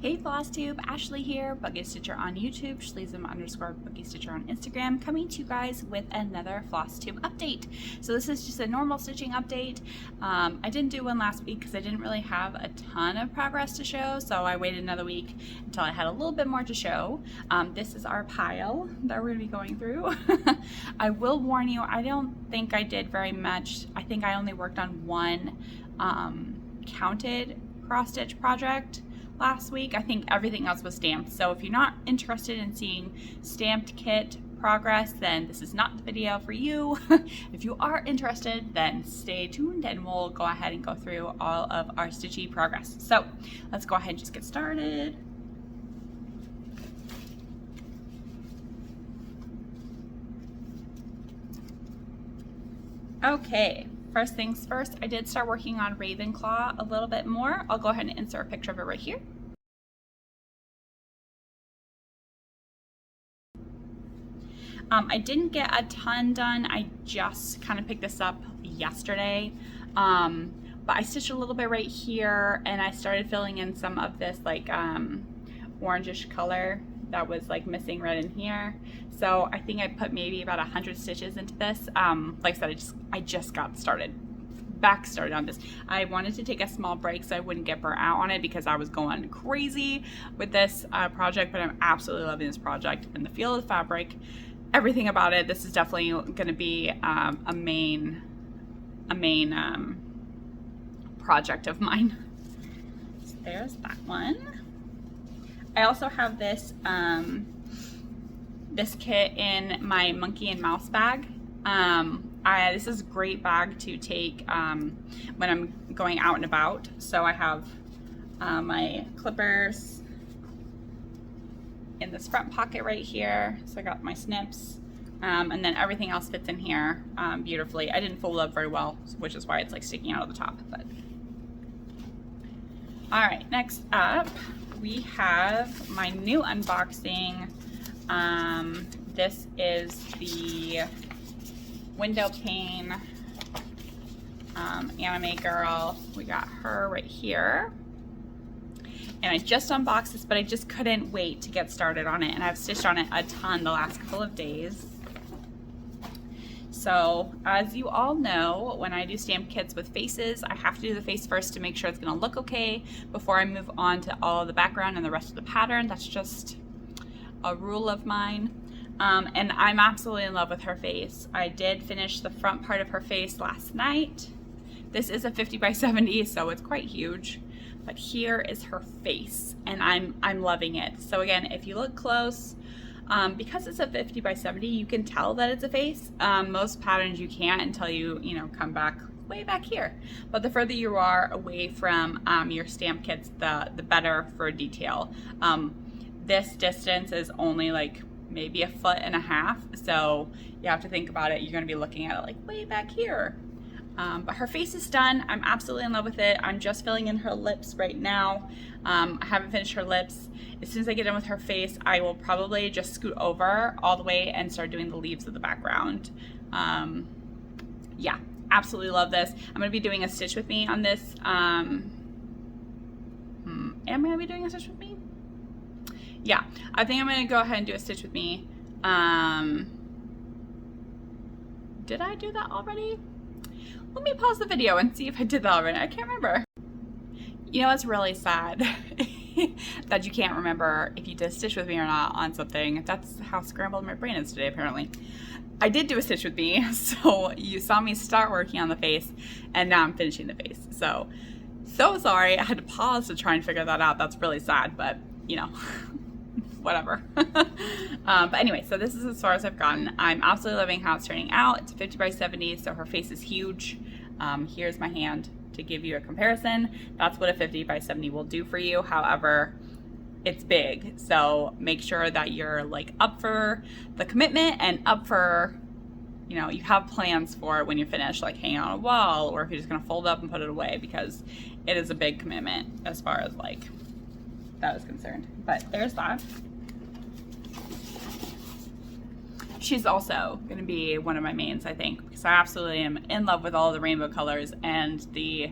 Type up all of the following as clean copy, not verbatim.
Hey Flosstube, Ashley here, Buggy Stitcher on YouTube, Schleesem_Buggy Stitcher on Instagram, coming to you guys with another Flosstube update. So this is just a normal stitching update. I didn't do one last week because I didn't really have a ton of progress to show, so I waited another week until I had a little bit more to show. This is our pile that we're going to be going through. I will warn you, I don't think I did very much. I think I only worked on one counted cross-stitch project last week. I think everything else was stamped. So if you're not interested in seeing stamped kit progress, then this is not the video for you. If you are interested, then stay tuned and we'll go ahead and go through all of our stitchy progress. So let's go ahead and just get started. Okay, first things first, I did start working on Ravenclaw a little bit more. I'll go ahead and insert a picture of it right here. I didn't get a ton done. I just kind of picked this up yesterday, but I stitched a little bit right here and I started filling in some of this like orangish color that was like missing right in here. So I think I put maybe about 100 stitches into this. Like I said, I just got started on this. I wanted to take a small break so I wouldn't get burnt out on it because I was going crazy with this project, but I'm absolutely loving this project and the feel of the fabric, everything about it. This is definitely going to be a main project of mine. So there's that one. I also have this this kit in my monkey and mouse bag. This is a great bag to take when I'm going out and about. So I have my clippers in this front pocket right here. So I got my snips, and then everything else fits in here beautifully. I didn't fold up very well, which is why it's like sticking out of the top. But all right, next up we have my new unboxing. This is the window pane anime girl. We got her right here. And I just unboxed this, but I just couldn't wait to get started on it. And I've stitched on it a ton the last couple of days. So as you all know, when I do stamp kits with faces, I have to do the face first to make sure it's gonna look okay before I move on to all of the background and the rest of the pattern. That's just a rule of mine. And I'm absolutely in love with her face. I did finish the front part of her face last night. This is a 50 by 70, so it's quite huge. But here is her face, and I'm loving it. So again, if you look close, because it's a 50 by 70, you can tell that it's a face. Most patterns you can't until you come back way back here. But the further you are away from your stamp kits, the better for detail. This distance is only like maybe 1.5 feet, so you have to think about it. You're going to be looking at it like way back here. But her face is done. I'm absolutely in love with it. I'm just filling in her lips right now. I haven't finished her lips. As soon as I get done with her face, I will probably just scoot over all the way and start doing the leaves of the background. Yeah, absolutely love this. I'm going to be doing a stitch with me on this. Am I going to be doing a stitch with me? Yeah, I think I'm going to go ahead and do a stitch with me. Did I do that already? Let me pause the video and see if I did that already. I can't remember. You know, it's really sad that you can't remember if you did a stitch with me or not on something. That's how scrambled my brain is today, apparently. I did do a stitch with me, so you saw me start working on the face, and now I'm finishing the face. So sorry. I had to pause to try and figure that out. That's really sad, but whatever. But anyway, so this is as far as I've gotten. I'm absolutely loving how it's turning out. It's 50 by 70, so her face is huge. Here's my hand to give you a comparison. That's what a 50 by 70 will do for you. However, it's big, so make sure that you're like up for the commitment and up for, you have plans for it when you're finished, like hanging on a wall, or if you're just gonna fold up and put it away, because it is a big commitment as far as like that is concerned. But there's that. She's also going to be one of my mains, I think, because I absolutely am in love with all the rainbow colors and the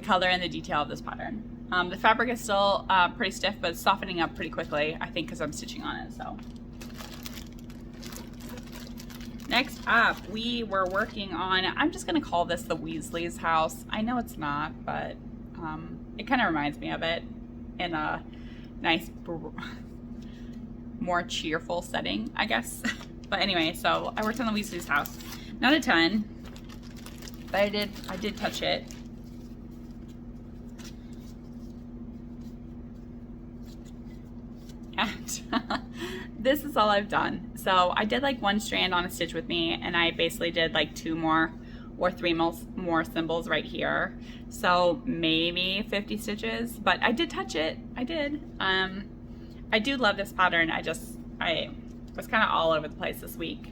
color and the detail of this pattern. The fabric is still pretty stiff, but it's softening up pretty quickly, I think, because I'm stitching on it. So next up, we were working on, I'm just going to call this the Weasley's house. I know it's not, but it kind of reminds me of it in a nice, more cheerful setting, I guess. But anyway, so I worked on the Weasley's house. Not a ton, but I did touch it. And this is all I've done. So I did like one strand on a stitch with me, and I basically did like 2 more or 3 more symbols right here. So maybe 50 stitches, but I did touch it. I did. I do love this pattern. I was kind of all over the place this week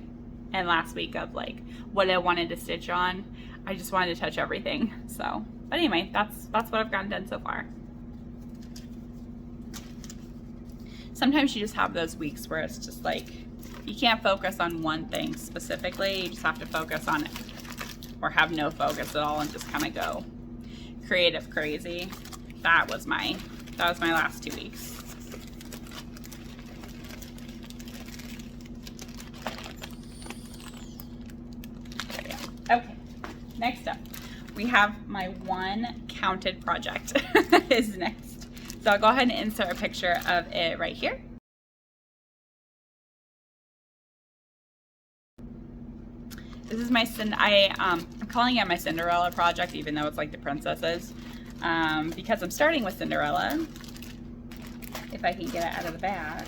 and last week of like what I wanted to stitch on. I just wanted to touch everything. So, but anyway, that's what I've gotten done so far. Sometimes you just have those weeks where it's just like, you can't focus on one thing specifically. You just have to focus on it, or have no focus at all and just kind of go creative crazy. That was my last 2 weeks. There we go. Okay, next up, we have my one counted project is next. So I'll go ahead and insert a picture of it right here. This is my I'm calling it my Cinderella project, even though it's like the princesses, because I'm starting with Cinderella. If I can get it out of the bag.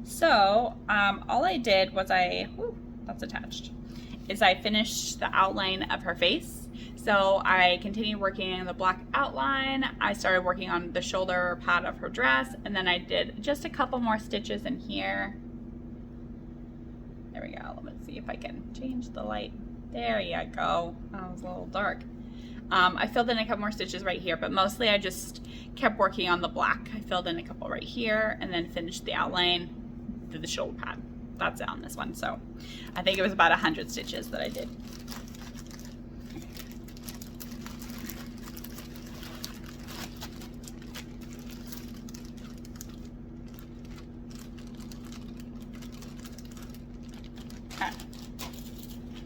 So all I did was that's attached, is I finished the outline of her face. So I continued working on the black outline. I started working on the shoulder pad of her dress, and then I did just a couple more stitches in here. There we go. Let's see if I can change the light. There you go. Oh, it was a little dark. I filled in a couple more stitches right here, but mostly I just kept working on the black. I filled in a couple right here and then finished the outline to the shoulder pad. That's it on this one. So I think it was about 100 stitches that I did.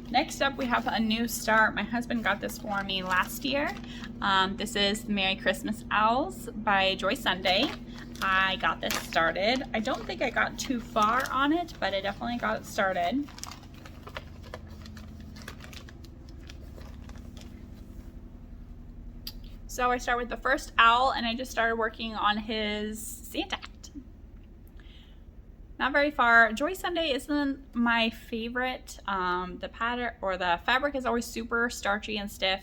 Next up, we have a new start. My husband got this for me last year. This is Merry Christmas Owls by Joy Sunday. I got this started. I don't think I got too far on it, but I definitely got it started. So I start with the first owl, and I just started working on his Santa hat. Not very far. Joy Sunday isn't my favorite. The pattern or the fabric is always super starchy and stiff.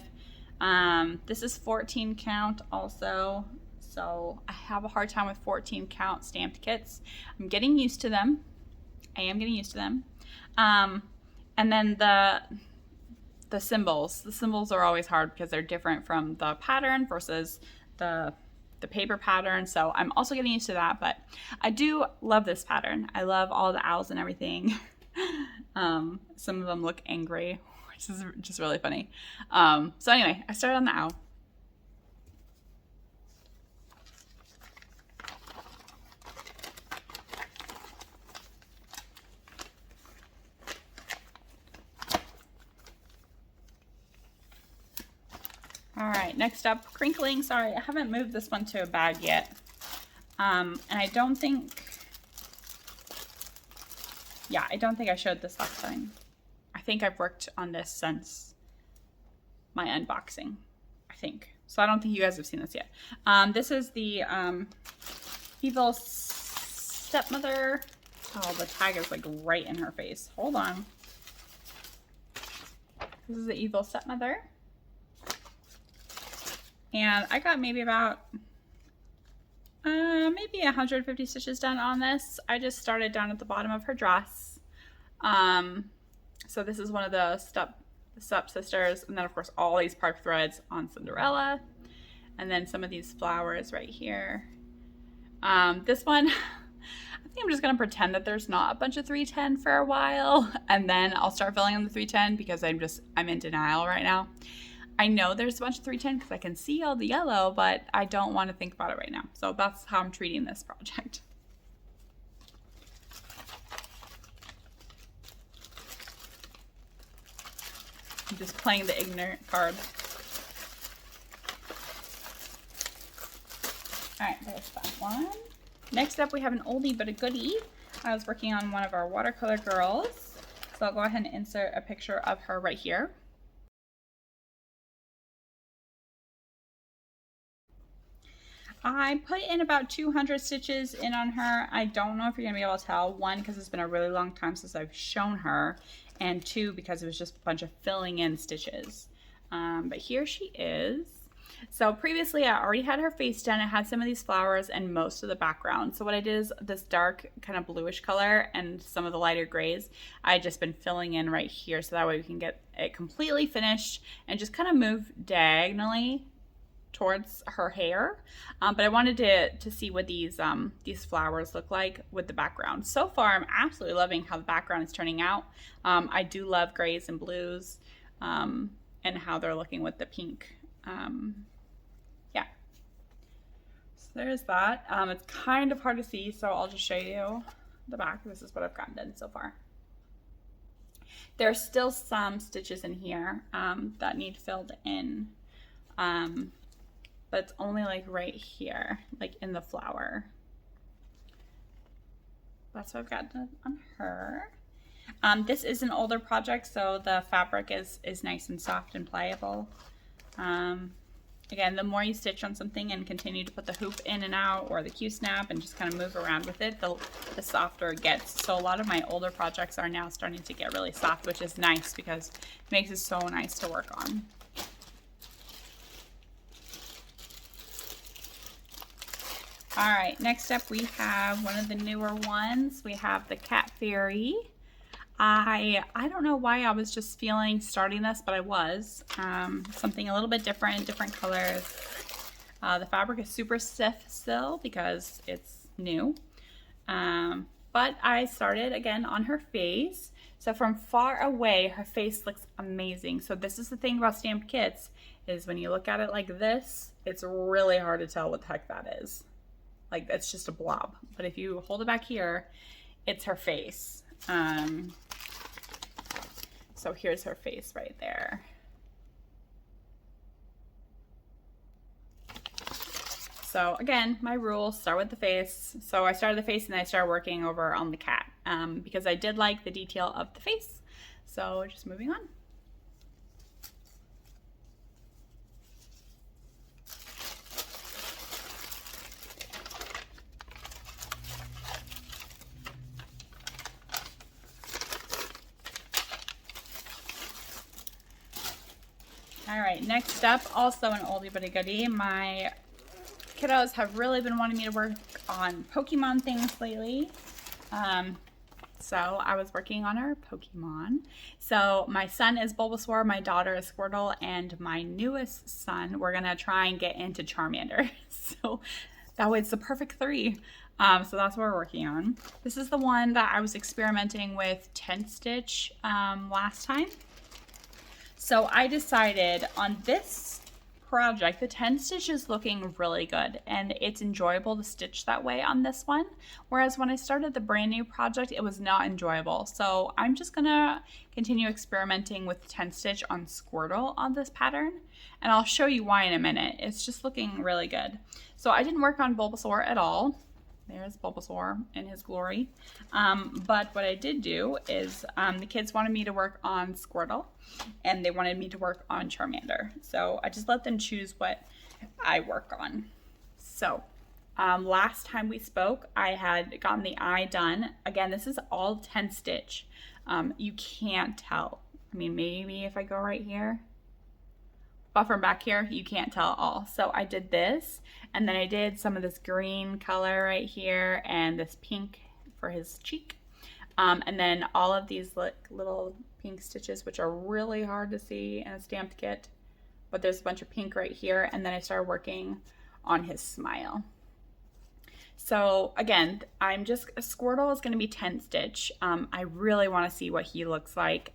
This is 14 count also, so I have a hard time with 14 count stamped kits. I'm getting used to them. I am getting used to them. And then the symbols. The symbols are always hard because they're different from the pattern versus the paper pattern, so I'm also getting used to that, but I do love this pattern. I love all the owls and everything. Some of them look angry, which is just really funny. So anyway, I started on the owl. All right, next up, crinkling. Sorry, I haven't moved this one to a bag yet. And I don't think I showed this last time. I think I've worked on this since my unboxing, I think. So I don't think you guys have seen this yet. This is the Evil Stepmother. Oh, the tag is like right in her face. Hold on. This is the Evil Stepmother. And I got maybe about maybe 150 stitches done on this. I just started down at the bottom of her dress. So this is one of the stepsisters, and then of course all these park threads on Cinderella, and then some of these flowers right here. This one, I think I'm just gonna pretend that there's not a bunch of 310 for a while, and then I'll start filling in the 310 because I'm in denial right now. I know there's a bunch of 310 because I can see all the yellow, but I don't want to think about it right now. So that's how I'm treating this project. I'm just playing the ignorant card. All right, there's that one. Next up, we have an oldie but a goodie. I was working on one of our watercolor girls. So I'll go ahead and insert a picture of her right here. I put in about 200 stitches in on her. I don't know if you're gonna be able to tell. One, because it's been a really long time since I've shown her, and two, because it was just a bunch of filling in stitches. But here she is. So previously I already had her face done. It had some of these flowers and most of the background. So what I did is this dark kind of bluish color and some of the lighter grays, I just been filling in right here so that way we can get it completely finished and just kind of move diagonally towards her hair. But I wanted to see what these flowers look like with the background. So far, I'm absolutely loving how the background is turning out. I do love grays and blues and how they're looking with the pink. Yeah. So there's that. It's kind of hard to see, so I'll just show you the back. This is what I've gotten done so far. There's still some stitches in here that need filled in. But it's only like right here, like in the flower. That's what I've got done on her. This is an older project, so the fabric is nice and soft and pliable. Again, the more you stitch on something and continue to put the hoop in and out or the Q-snap and just kind of move around with it, the softer it gets. So a lot of my older projects are now starting to get really soft, which is nice because it makes it so nice to work on. All right, next up we have one of the newer ones. We have the Cat Fairy. I don't know why I was just feeling starting this, but I was. Something a little bit different colors. The fabric is super stiff still because it's new. But I started again on her face. So from far away, her face looks amazing. So this is the thing about stamped kits, is when you look at it like this, it's really hard to tell what the heck that is. Like, it's just a blob. But if you hold it back here, it's her face. So here's her face right there. So again, my rule, start with the face. So I started the face and I started working over on the cat because I did like the detail of the face. So just moving on. All right, next up, also an oldie but a goodie. My kiddos have really been wanting me to work on Pokemon things lately. So I was working on our Pokemon. So my son is Bulbasaur, my daughter is Squirtle, and my newest son, we're gonna try and get into Charmander. So that way it's the perfect three. So that's what we're working on. This is the one that I was experimenting with 10 stitch last time. So I decided on this project, the 10 stitch is looking really good and it's enjoyable to stitch that way on this one. Whereas when I started the brand new project, it was not enjoyable. So I'm just gonna continue experimenting with 10 stitch on Squirtle on this pattern. And I'll show you why in a minute. It's just looking really good. So I didn't work on Bulbasaur at all. There's Bulbasaur in his glory. But what I did do is the kids wanted me to work on Squirtle and they wanted me to work on Charmander. So I just let them choose what I work on. So last time we spoke, I had gotten the eye done. Again, this is all 10 stitch. You can't tell. I mean, maybe if I go right here, but from back here, you can't tell at all. So I did this, and then I did some of this green color right here and this pink for his cheek. And then all of these little pink stitches, which are really hard to see in a stamped kit, but there's a bunch of pink right here. And then I started working on his smile. So again, Squirtle is going to be 10 stitch. I really want to see what he looks like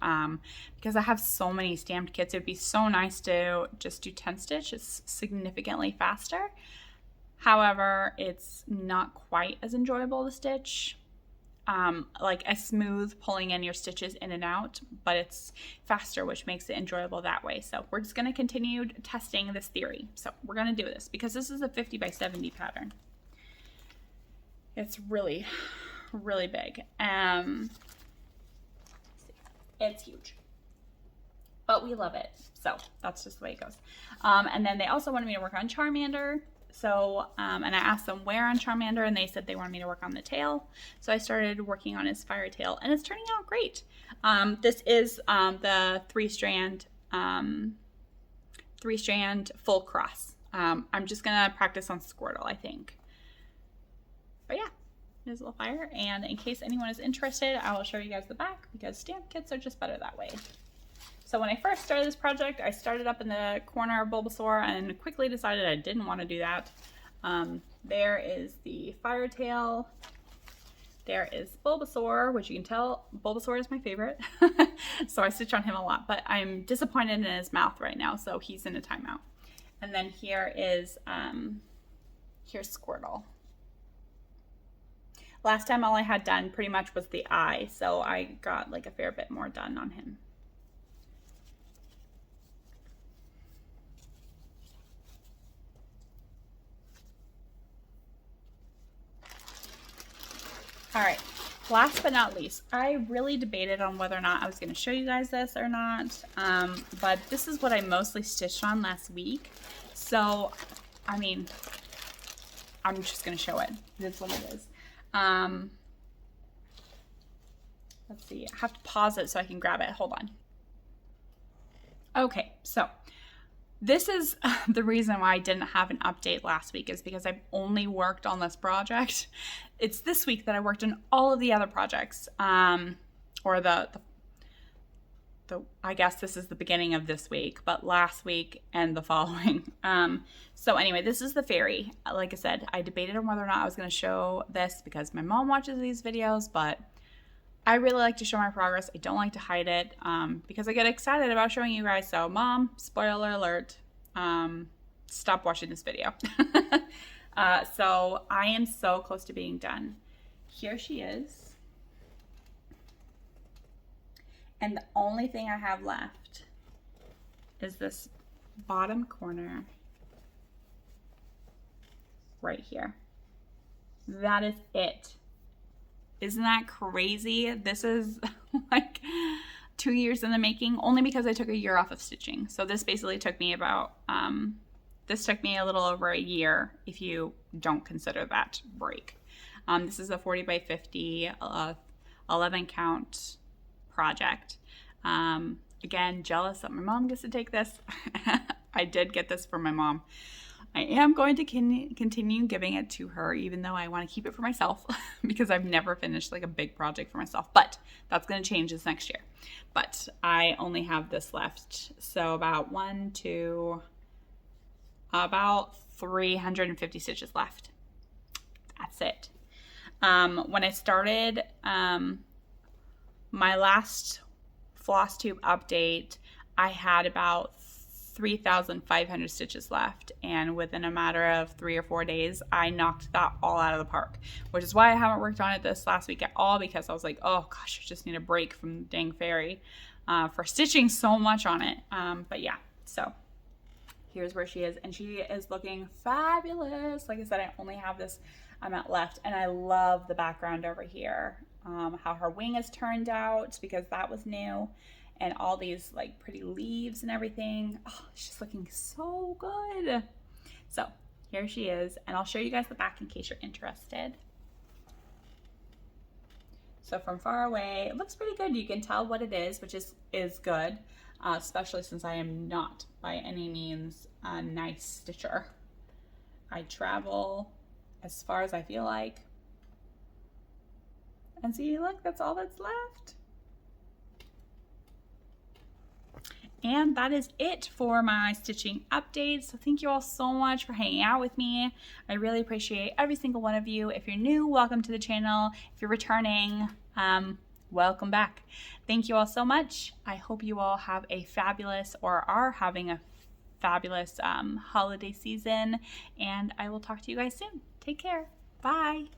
because I have so many stamped kits. It would be so nice to just do 10 stitch. It's significantly faster. However, it's not quite as enjoyable to stitch. Like a smooth pulling in your stitches in and out, but it's faster, which makes it enjoyable that way. So we're just going to continue testing this theory. So we're going to do this because this is a 50 by 70 pattern. It's really, really big. It's huge, but we love it. So that's just the way it goes. And then they also wanted me to work on Charmander. So, and I asked them where on Charmander, and they said they wanted me to work on the tail. So I started working on his fire tail, and it's turning out great. This is the three-strand full cross. I'm just gonna practice on Squirtle, I think. But yeah, there's a little fire. And in case anyone is interested, I will show you guys the back because stamp kits are just better that way. So when I first started this project, I started up in the corner of Bulbasaur and quickly decided I didn't want to do that. There is the fire tail. There is Bulbasaur, which you can tell Bulbasaur is my favorite. So I stitch on him a lot, but I'm disappointed in his mouth right now, so he's in a timeout. And then here is, here's Squirtle. Last time all I had done pretty much was the eye, so I got like a fair bit more done on him. All right, last but not least, I really debated on whether or not I was going to show you guys this or not, but this is what I mostly stitched on last week. So, I mean, I'm just going to show it. That's what it is. Let's see, I have to pause it so I can grab it. Hold on. Okay, so this is the reason why I didn't have an update last week is because I've only worked on this project. It's this week that I worked on all of the other projects, or I guess this is the beginning of this week, but last week and the following. So anyway, this is the fairy. Like I said, I debated on whether or not I was going to show this because my mom watches these videos, but I really like to show my progress. I don't like to hide it because I get excited about showing you guys. So Mom, spoiler alert, stop watching this video. So I am so close to being done. Here she is. And the only thing I have left is this bottom corner right here. That is it. Isn't that crazy? This is like 2 years in the making, only because I took a year off of stitching. So this basically took me about, this took me a little over a year if you don't consider that break. This is a 40 by 50, 11 count project. Again, jealous that my mom gets to take this. I did get this for my mom. I am going to continue giving it to her, even though I want to keep it for myself because I've never finished like a big project for myself. But that's going to change this next year. But I only have this left. So about 350 stitches left. That's it. When I started my last Flosstube update, I had about 3,500 stitches left, and within a matter of 3 or 4 days I knocked that all out of the park, which is why I haven't worked on it this last week at all, because I was like, oh gosh, I just need a break from dang fairy for stitching so much on it. But yeah, so here's where she is, and she is looking fabulous. Like I said, I only have this amount left, and I love the background over here, how her wing is turned out because that was new. And all these like pretty leaves and everything. Oh, she's looking so good. So here she is. And I'll show you guys the back in case you're interested. So from far away, it looks pretty good. You can tell what it is, which is good. Especially since I am not by any means a nice stitcher. I travel as far as I feel like. And see, look, that's all that's left. And that is it for my stitching updates. So thank you all so much for hanging out with me. I really appreciate every single one of you. If you're new, welcome to the channel. If you're returning, welcome back. Thank you all so much. I hope you all have a fabulous, or are having a fabulous holiday season, and I will talk to you guys soon. Take care. Bye.